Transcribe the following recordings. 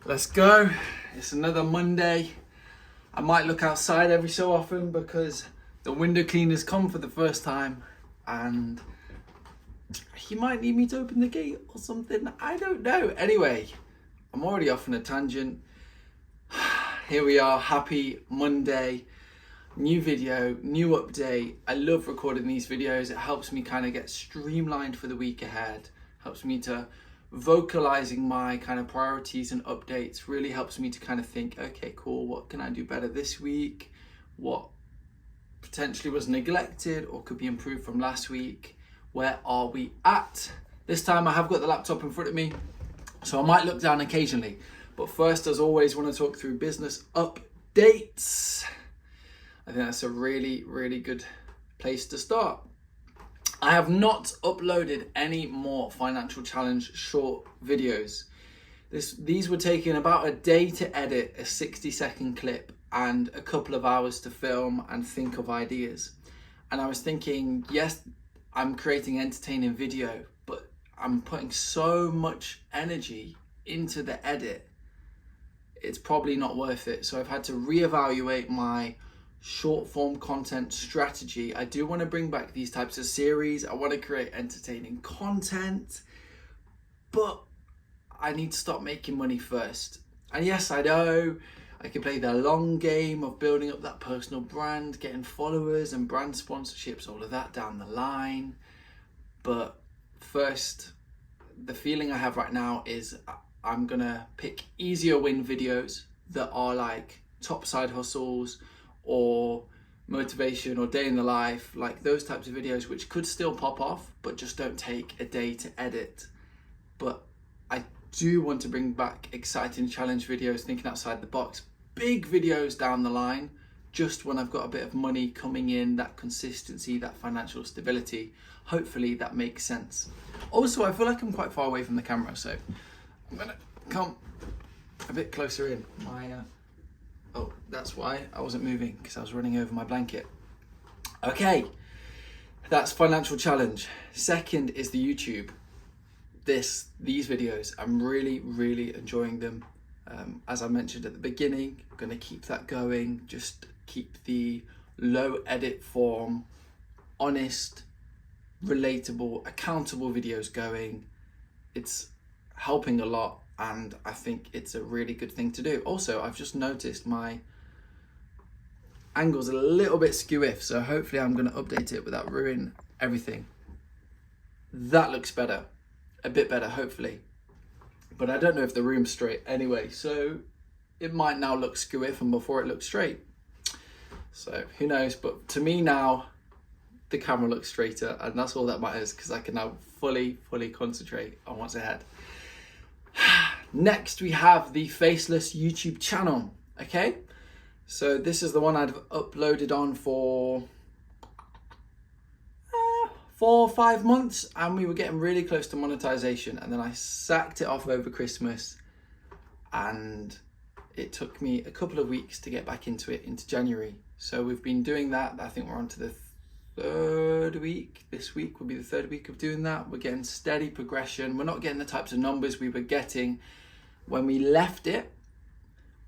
Let's go. It's another Monday. I might look outside every so often because the window cleaner's come for the first time and he might need me to open the gate or something. I don't know. Anyway, I'm already off on a tangent. Here we are. Happy Monday. New video, new update. I love recording these videos. It helps me kind of get streamlined for the week ahead. Helps me to vocalizing my kind of priorities and updates. Really helps me to kind of think, okay, cool, what can I do better this week? What potentially was neglected or could be improved from last week? Where are we at? This time I have got the laptop in front of me, so I might look down occasionally. But first, as always, want to talk through business updates. I think that's a really, really good place to start. I have not uploaded any more financial challenge short videos. These were taking about a day to edit a 60-second clip and a couple of hours to film and think of ideas. And I was thinking, yes, I'm creating entertaining video, but I'm putting so much energy into the edit. It's probably not worth it. So I've had to reevaluate my short form content strategy. I do want to bring back these types of series. I want to create entertaining content, but I need to stop making money first. And yes, I know I can play the long game of building up that personal brand, getting followers and brand sponsorships, all of that down the line. But first, the feeling I have right now is I'm gonna pick easier win videos that are like top side hustles or motivation or day in the life, like those types of videos which could still pop off but just don't take a day to edit. But I do want to bring back exciting challenge videos, thinking outside the box, big videos down the line, just when I've got a bit of money coming in, that consistency, that financial stability. Hopefully that makes sense. Also, I feel like I'm quite far away from the camera, so I'm gonna come a bit closer in. Oh, that's why I wasn't moving, because I was running over my blanket. Okay, that's financial challenge. Second is the YouTube. These videos, I'm really enjoying them. As I mentioned at the beginning, I'm gonna keep that going. Just keep the low edit form, honest, relatable, accountable videos going. It's helping a lot, and I think it's a really good thing to do. Also, I've just noticed my angle's a little bit skew-if, so hopefully I'm going to update it without ruining everything. That looks better, a bit better, hopefully. But I don't know if the room's straight anyway, so it might now look skew-if and before it looked straight. So who knows, but to me now, the camera looks straighter, and that's all that matters, because I can now fully concentrate on what's ahead. Next, we have the Faceless YouTube channel. Okay, so this is the one I've uploaded on for 4 or 5 months, and we were getting really close to monetization, and then I sacked it off over Christmas, and it took me a couple of weeks to get back into it, into January. So we've been doing that. I think we're on to the third week. This week will be the third week of doing that. We're getting steady progression. We're not getting the types of numbers we were getting when we left it,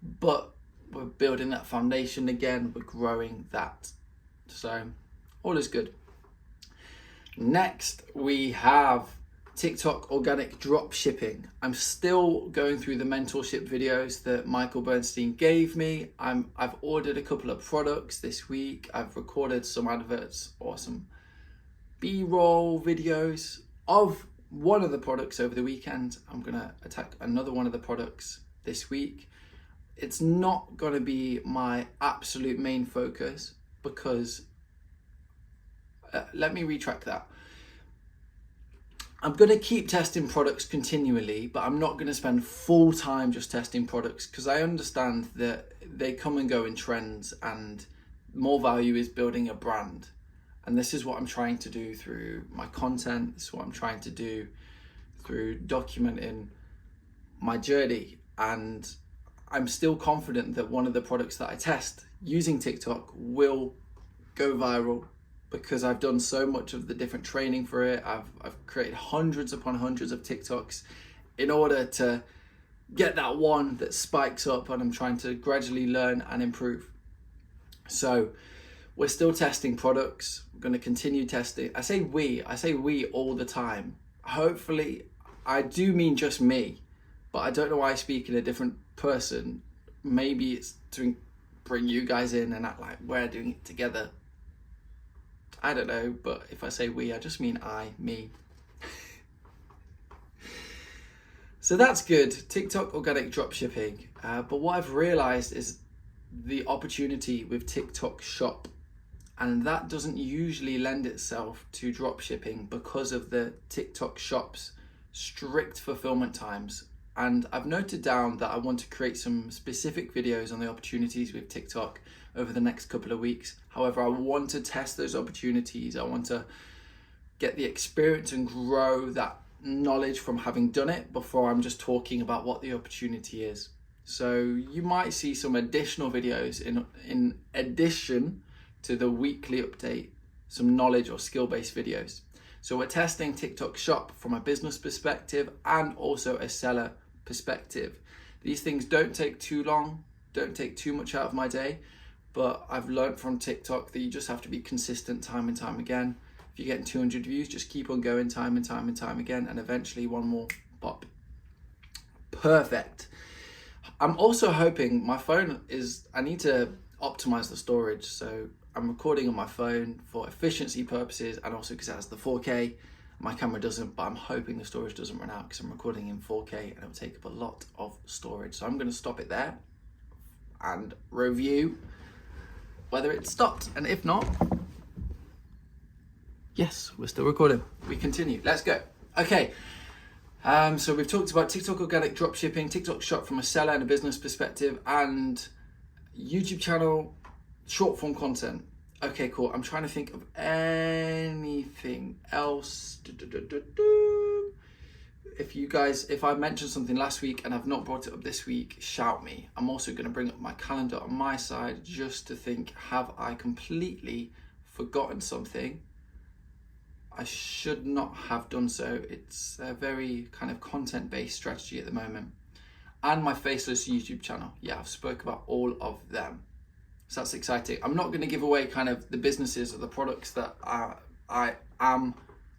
but we're building that foundation again. We're growing that. So all is good. Next, we have TikTok organic drop shipping. I'm still going through the mentorship videos that Michael Bernstein gave me. I've ordered a couple of products this week. I've recorded some adverts or some B-roll videos of one of the products over the weekend. I'm gonna attack another one of the products this week. It's not gonna be my absolute main focus because, let me retract that. I'm going to keep testing products continually, but I'm not going to spend full time just testing products, because I understand that they come and go in trends, and more value is building a brand. And this is what I'm trying to do through my content. This is what I'm trying to do through documenting my journey. And I'm still confident that one of the products that I test using TikTok will go viral, because I've done so much of the different training for it. I've created hundreds upon hundreds of TikToks in order to get that one that spikes up, and I'm trying to gradually learn and improve. So we're still testing products. We're going to continue testing. I say we all the time. Hopefully, I do mean just me, but I don't know why I speak in a different person. Maybe it's to bring you guys in and act like we're doing it together. I don't know, but if I say we, I just mean me. So that's good. TikTok organic dropshipping. But what I've realized is the opportunity with TikTok Shop, and that doesn't usually lend itself to dropshipping because of the TikTok Shop's strict fulfillment times. And I've noted down that I want to create some specific videos on the opportunities with TikTok over the next couple of weeks. However, I want to test those opportunities. I want to get the experience and grow that knowledge from having done it before I'm just talking about what the opportunity is. So you might see some additional videos in addition to the weekly update, some knowledge or skill-based videos. So we're testing TikTok Shop from a business perspective and also a seller perspective. These things don't take too long, don't take too much out of my day, but I've learned from TikTok that you just have to be consistent time and time again. If you're getting 200 views, just keep on going time and time and time again, and eventually one more pop. Perfect. I'm also hoping my phone I need to optimize the storage. So I'm recording on my phone for efficiency purposes and also because it has the 4K. My camera doesn't, but I'm hoping the storage doesn't run out because I'm recording in 4K and it'll take up a lot of storage. So I'm going to stop it there and review whether it stopped. And if not, yes, we're still recording. We continue. Let's go. Okay. So we've talked about TikTok organic dropshipping, TikTok Shop from a seller and a business perspective, and YouTube channel short form content. Okay, cool. I'm trying to think of anything else. If I mentioned something last week and I've not brought it up this week, shout me. I'm also going to bring up my calendar on my side just to think, have I completely forgotten something? I should not have done so. It's a very kind of content-based strategy at the moment. And my faceless YouTube channel. Yeah, I've spoke about all of them. So that's exciting. I'm not going to give away kind of the businesses or the products that I am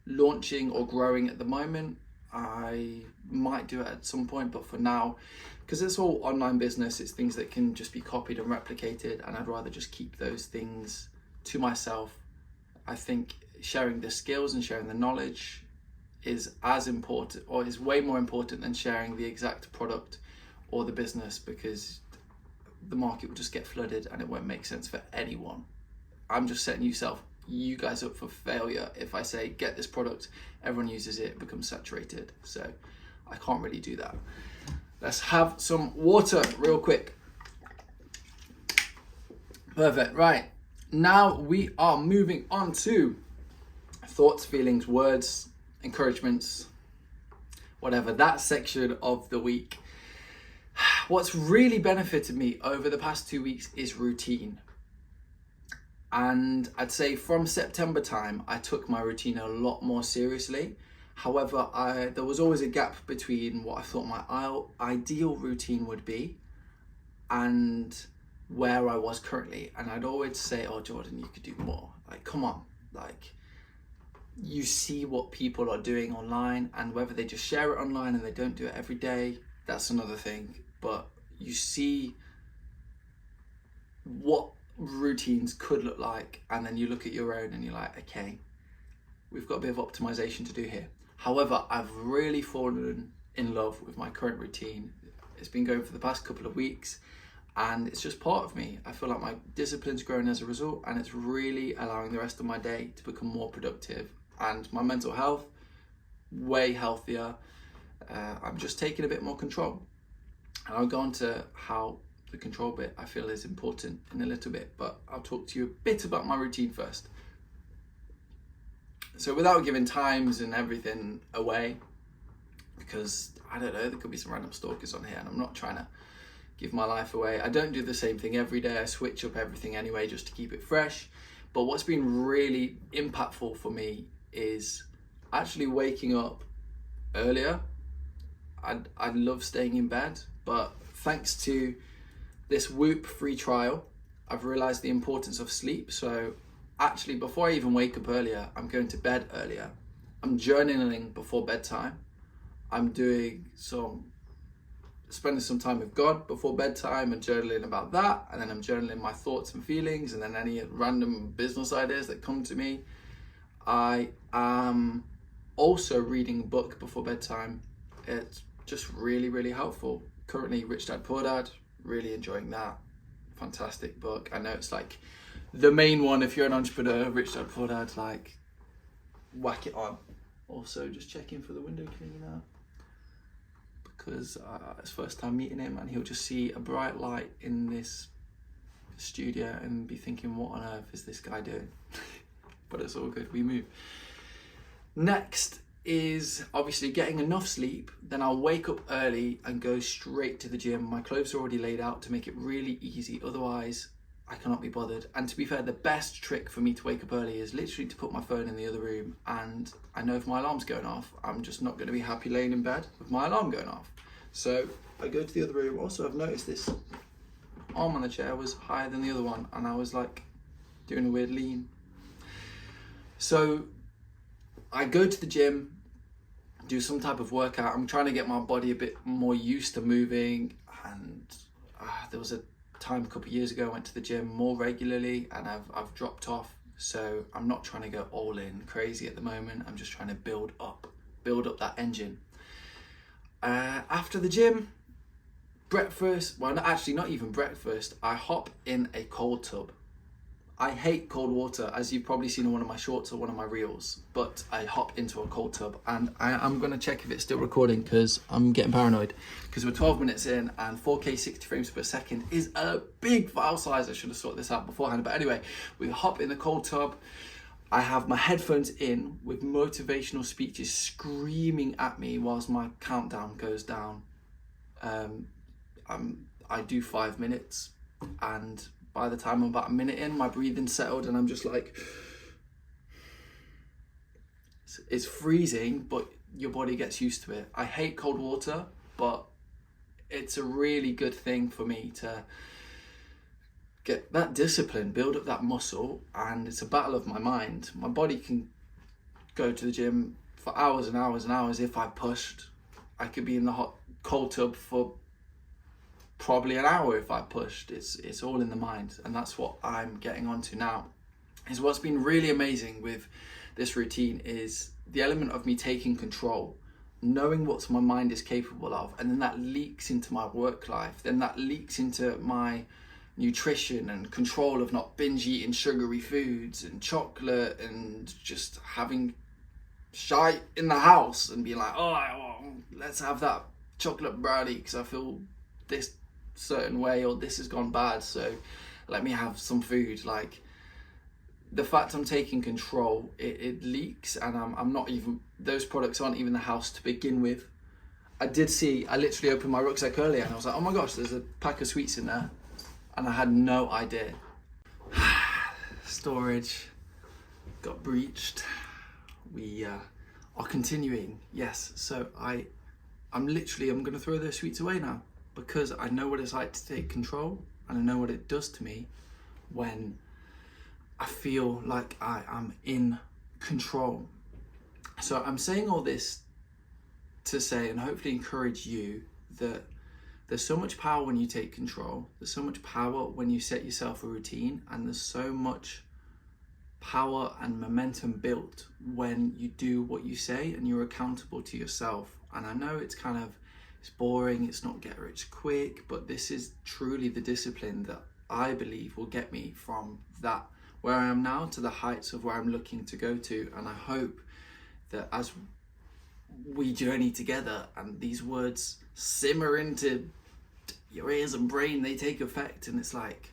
launching or growing at the moment. I might do it at some point, but for now, because it's all online business, it's things that can just be copied and replicated, and I'd rather just keep those things to myself. I think sharing the skills and sharing the knowledge is as important, or is way more important than sharing the exact product or the business, because the market will just get flooded and it won't make sense for anyone. I'm just setting you guys up for failure if I say get this product, everyone uses it, becomes saturated. So I can't really do that. Let's have some water real quick. Perfect. Right, now we are moving on to thoughts, feelings, words, encouragements, whatever, that section of the week. What's really benefited me over the past 2 weeks is routine. And I'd say from September time, I took my routine a lot more seriously. However, there was always a gap between what I thought my ideal routine would be and where I was currently. And I'd always say, oh, Jordan, you could do more. Like, come on. Like, you see what people are doing online, and whether they just share it online and they don't do it every day, that's another thing. But you see what routines could look like, and then you look at your own and you're like, okay, we've got a bit of optimization to do here. However, I've really fallen in love with my current routine. It's been going for the past couple of weeks and it's just part of me. I feel like my discipline's grown as a result, and it's really allowing the rest of my day to become more productive, and my mental health way healthier. I'm just taking a bit more control. And I'll go on to how the control bit I feel is important in a little bit, but I'll talk to you a bit about my routine first. So without giving times and everything away, because I don't know, there could be some random stalkers on here and I'm not trying to give my life away. I don't do the same thing every day. I switch up everything anyway just to keep it fresh. But what's been really impactful for me is actually waking up earlier I love staying in bed, but thanks to this Whoop free trial, I've realized the importance of sleep. So actually, before I even wake up earlier, I'm going to bed earlier. I'm journaling before bedtime. I'm spending some time with God before bedtime and journaling about that. And then I'm journaling my thoughts and feelings, and then any random business ideas that come to me. I am also reading a book before bedtime. It's just really, really helpful. Currently, Rich Dad Poor Dad, really enjoying that. Fantastic book. I know it's like the main one if you're an entrepreneur. Rich Dad Poor Dad, like, whack it on. Also, just checking for the window cleaner, because it's first time meeting him, and he'll just see a bright light in this studio and be thinking, what on earth is this guy doing? But it's all good, we move. Next is obviously getting enough sleep. Then I'll wake up early and go straight to the gym. My clothes are already laid out to make it really easy, otherwise I cannot be bothered. And to be fair, the best trick for me to wake up early is literally to put my phone in the other room, and I know if my alarm's going off, I'm just not going to be happy laying in bed with my alarm going off. So I go to the other room. Also, I've noticed this arm on the chair was higher than the other one, and I was like doing a weird lean. So I go to the gym, do some type of workout. I'm trying to get my body a bit more used to moving, and there was a time a couple of years ago I went to the gym more regularly, and I've dropped off. So I'm not trying to go all in crazy at the moment. I'm just trying to build up that engine. After the gym, breakfast, well, actually not even breakfast, I hop in a cold tub. I hate cold water, as you've probably seen in one of my shorts or one of my reels, but I hop into a cold tub, and I'm going to check if it's still recording because I'm getting paranoid, because we're 12 minutes in and 4K 60 frames per second is a big file size. I should have sorted this out beforehand, but anyway, we hop in the cold tub. I have my headphones in with motivational speeches screaming at me whilst my countdown goes down. I do 5 minutes, and by the time I'm about a minute in, my breathing's settled, and I'm just like, it's freezing, but your body gets used to it. I hate cold water, but it's a really good thing for me to get that discipline, build up that muscle, and it's a battle of my mind. My body can go to the gym for hours and hours and hours if I pushed. I could be in the cold tub for probably an hour if I pushed. It's all in the mind, and that's what I'm getting onto now. Is what's been really amazing with this routine is the element of me taking control, knowing what my mind is capable of, and then that leaks into my work life, then that leaks into my nutrition and control of not binge eating sugary foods and chocolate and just having shite in the house and being like, oh, let's have that chocolate brownie because I feel this certain way, or this has gone bad, so let me have some food. Like, the fact I'm taking control, it leaks, and I'm not even, those products aren't even the house to begin with. I literally opened my rucksack earlier and I was like, oh my gosh, there's a pack of sweets in there, and I had no idea. Storage got breached. We are continuing. Yes, so I'm gonna throw those sweets away now, because I know what it's like to take control, and I know what it does to me when I feel like I am in control. So I'm saying all this to say, and hopefully encourage you, that there's so much power when you take control. There's so much power when you set yourself a routine, and there's so much power and momentum built when you do what you say and you're accountable to yourself. And I know it's boring, it's not get rich quick, but this is truly the discipline that I believe will get me from that where I am now to the heights of where I'm looking to go to. And I hope that as we journey together and these words simmer into your ears and brain, they take effect, and it's like,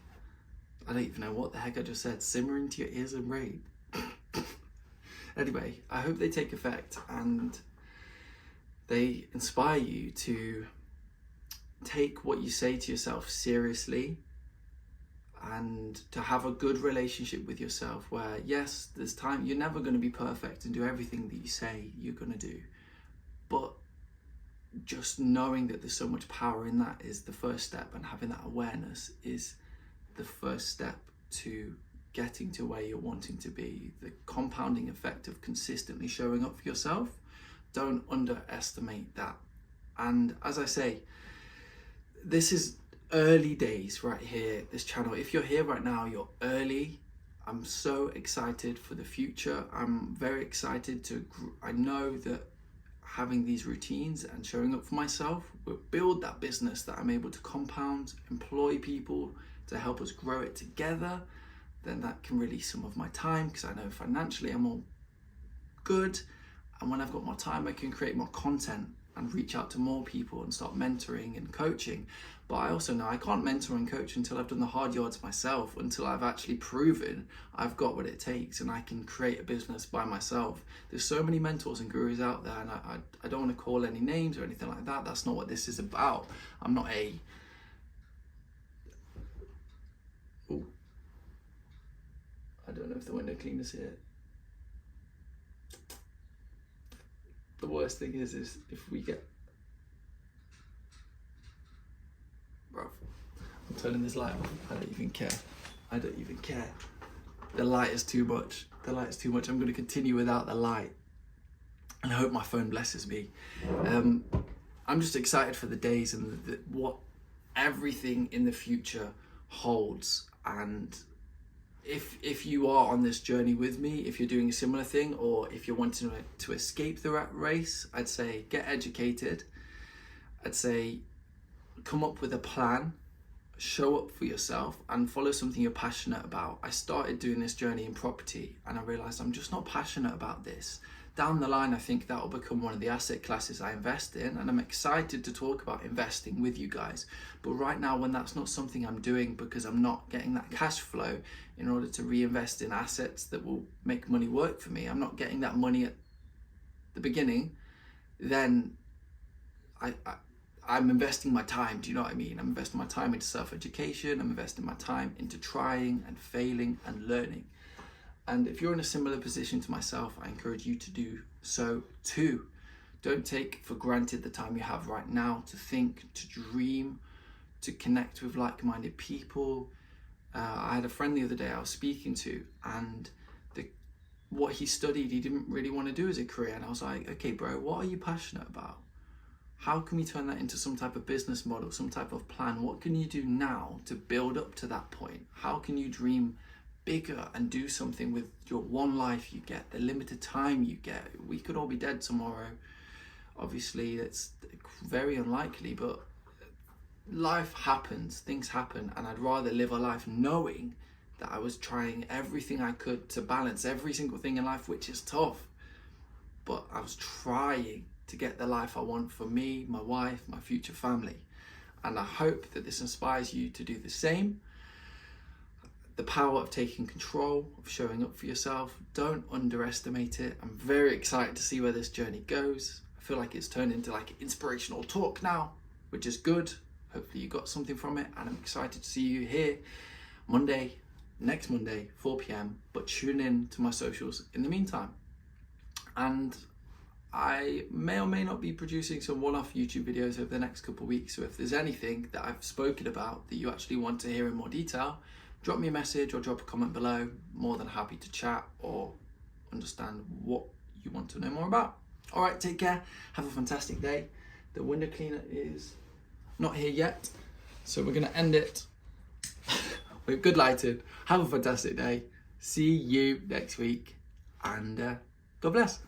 I don't even know what the heck I just said, simmer into your ears and brain. Anyway, I hope they take effect and they inspire you to take what you say to yourself seriously, and to have a good relationship with yourself where, yes, there's time, you're never going to be perfect and do everything that you say you're going to do, but just knowing that there's so much power in that is the first step, and having that awareness is the first step to getting to where you're wanting to be. The compounding effect of consistently showing up for yourself, don't underestimate that. And as I say, this is early days right here, this channel. If you're here right now, you're early. I'm so excited for the future. I'm very excited I know that having these routines and showing up for myself will build that business that I'm able to compound, employ people to help us grow it together. Then that can release some of my time, because I know financially I'm all good. And when I've got more time, I can create more content and reach out to more people and start mentoring and coaching. But I also know I can't mentor and coach until I've done the hard yards myself, until I've actually proven I've got what it takes and I can create a business by myself. There's so many mentors and gurus out there, and I don't want to call any names or anything like that. That's not what this is about. I'm not a... Ooh. I don't know if the window cleaner's here. The worst thing is if we get... Bro, I'm turning this light off. I don't even care. I don't even care. The light is too much. The light is too much. I'm going to continue without the light. And I hope my phone blesses me. I'm just excited for the days and what everything in the future holds. And if you are on this journey with me, if you're doing a similar thing, or if you're wanting to escape the rat race, I'd say get educated. I'd say come up with a plan, show up for yourself, and follow something you're passionate about. I started doing this journey in property and I realized I'm just not passionate about this. Down the line, I think that will become one of the asset classes I invest in, and I'm excited to talk about investing with you guys. But right now, when that's not something I'm doing because I'm not getting that cash flow in order to reinvest in assets that will make money work for me, I'm not getting that money at the beginning, then I'm investing my time. Do you know what I mean? I'm investing my time into self-education. I'm investing my time into trying and failing and learning. And if you're in a similar position to myself, I encourage you to do so too. Don't take for granted the time you have right now to think, to dream, to connect with like-minded people. I had a friend the other day I was speaking to, and what he studied, he didn't really want to do as a career. And I was like, okay, bro, what are you passionate about? How can we turn that into some type of business model, some type of plan? What can you do now to build up to that point? How can you dream bigger and do something with your one life you get, the limited time you get? We could all be dead tomorrow. Obviously, it's very unlikely, but life happens, things happen, and I'd rather live a life knowing that I was trying everything I could to balance every single thing in life, which is tough, but I was trying to get the life I want for me, my wife, my future family. And I hope that this inspires you to do the same. The power of taking control, of showing up for yourself, don't underestimate it. I'm very excited to see where this journey goes. I feel like it's turned into like inspirational talk now, which is good. Hopefully you got something from it, and I'm excited to see you here next Monday, 4 p.m. But tune in to my socials in the meantime. And I may or may not be producing some one-off YouTube videos over the next couple of weeks. So if there's anything that I've spoken about that you actually want to hear in more detail, drop me a message or drop a comment below. More than happy to chat or understand what you want to know more about. All right, take care. Have a fantastic day. The window cleaner is not here yet, so we're going to end it with good lighting. Have a fantastic day. See you next week, and God bless.